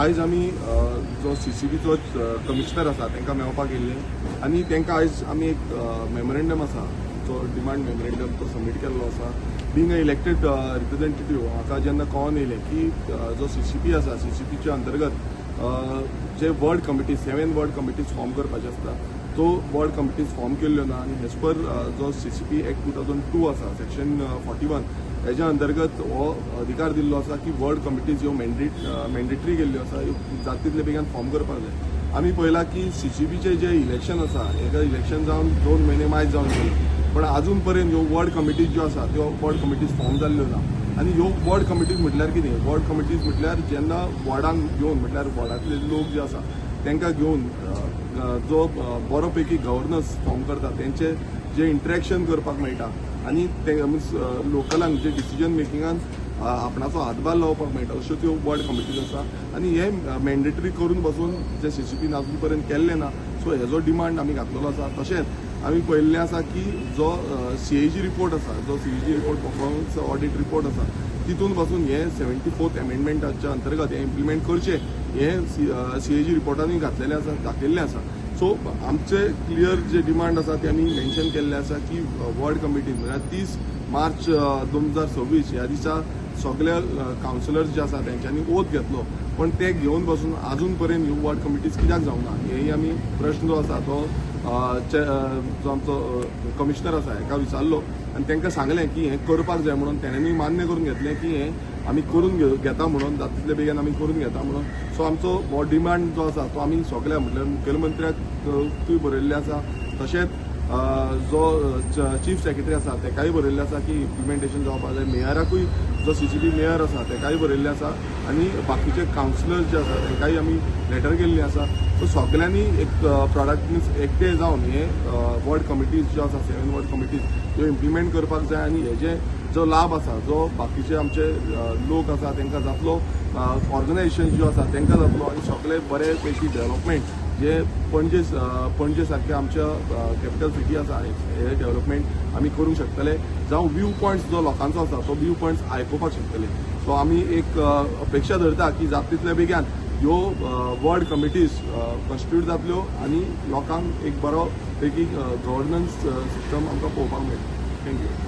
आयज आमी जो CCBचो कमिशनर आसा तांकां मेळपाक गेल्ले आनी तांकां आयज आमी एक मेमोरेंडम आसा जो डिमांड मेमोरेंडम तो सबमीट केल्लो आसा. बींग अ इलेक्टेड रिप्रेझेंटेटिव्ह म्हाका जेन्ना कळोन येयलें की जो CCP आसा CCPच्या अंतर्गत जे word committees 7 word committees form करपाचे आसता तो वर्ड कमिटीज फॉर्म केल्ल्यो ना आनी एज पर जो CCP एक्ट 2002 आसा सेक्शन 41 हेच्या अंतर्गत हो अधिकार दिल्लो आसा की वर्ड कमिटीज ह्यो मॅन्डेटरी केल्ल्यो आसा ह्यो जाता तितले बेगीन फॉर्म करपाक जाय. आमी पळयलां की CCPचे जे इलेक्शन आसा हेका इलेक्शन जावन 2 म्हयने मायज जावन गेले पण अजून पर्यंत ह्यो वर्ड कमिटीज ज्यो आसा त्यो वर्ड कमिटीज फॉर्म जाल्ल्यो ना. आनी ह्यो वर्ड कमिटीज म्हटल्यार कितें वर्ड कमिटीज म्हटल्यार जेन्ना वॉर्डांक घेवन म्हटल्यार वॉर्डांतले लोक जे आसा तांकां घेवन जो बरो पैकी गव्हर्नन्स फॉर्म करता तेंचे जे इंटरेक्शन करपाक मेळटा आनी ते लोकलांक जे डिसिजन मेकिंगान आपणाचो हातभार लावपाक मेळटा अश्यो त्यो वर्ड कमिटीज आसा आनी हे मॅन्डेटरी करून बसून जे CCPन अजून पर्यंत केल्ले ना. सो हेजो डिमांड आमी घातलेलो आसा. तशेंच आमी पळयल्लें आसा की जो CAG रिपोर्ट आसा जो CAG report performance audit report आसा तितून पासून हे 74th अमेंडमेंटाच्या अंतर्गत हे इम्प्लिमेंट करचे हे CAG रिपोर्टांनी घातलेले आसा दाखयल्लें आसा. सो आमचे क्लियर जे डिमांड आसा ते आमी मेन्शन केल्ले आसा की वर्ड कमिटीन म्हळ्यार 30 मार्च 2026 ह्या दिसा सगळे कावन्सिलर्स जे आसा तेंच्यांनी ओथ घेतलो पण ते घेवन बसून अजून पर्यंत ह्यो वर्ड कमिटीज कित्याक जावना हेय आमी प्रश्न जो आसा तो जो आमचो कमिशनर आसा हेका विचारलो आनी तांकां सांगलें की हें करपाक जाय म्हणून तेणेंनी मान्य करून घेतलें की हें आमी करून घेता म्हणून जाता तितले बेगीन आमी करून घेता म्हणून. सो आमचो हो डिमांड जो आसा तो आमी सगळ्या म्हटल्यार मुखेलमंत्र्याकूय बरयल्ले आसा तशेंच जो चीफ सेक्रेटरी आसा तेकाय बरयल्लें आसा की इम्प्लिमेंटेशन जावपाक जाय. मेयराकूय जो CCP मेयर आसा तेकाय बरयल्लें आसा आनी बाकीचे कावन्सिलर्स जे आसा तेंकाय आमी लेटर केल्ली आसा. सो सगळ्यांनी एक प्रॉडक्ट मीन्स एकठांय जावन हे वर्ड कमिटीज ज्यो आसा 7 वर्ड कमिटीज ह्यो इम्प्लिमेंट करपाक जाय आनी हेजे जो लाभ आसा जो बाकीचे आमचे लोक आसा तांकां जातलो ऑर्गनायजेशन ज्यो आसा तांकां जातलो आनी सगळे बरे पैकी डेव्हलपमेंट जे पणजे सारखे आमच्या कॅपिटल सिटी आसा हे डेव्हलपमेंट आमी करूंक शकतले जावं व्यू पॉयंट्स जो लोकांचो आसा तो व्यू पॉयंट्स आयकुपाक शकतले. सो आमी एक अपेक्षा धरता की जाता तितले बेगीन ह्यो वर्ड कमिटीज कॉन्स्टिट्यूट जातल्यो आनी लोकांक एक बरो पैकी गव्हर्नन्स सिस्टम आमकां पळोवपाक मेळटलो. थँक्यू.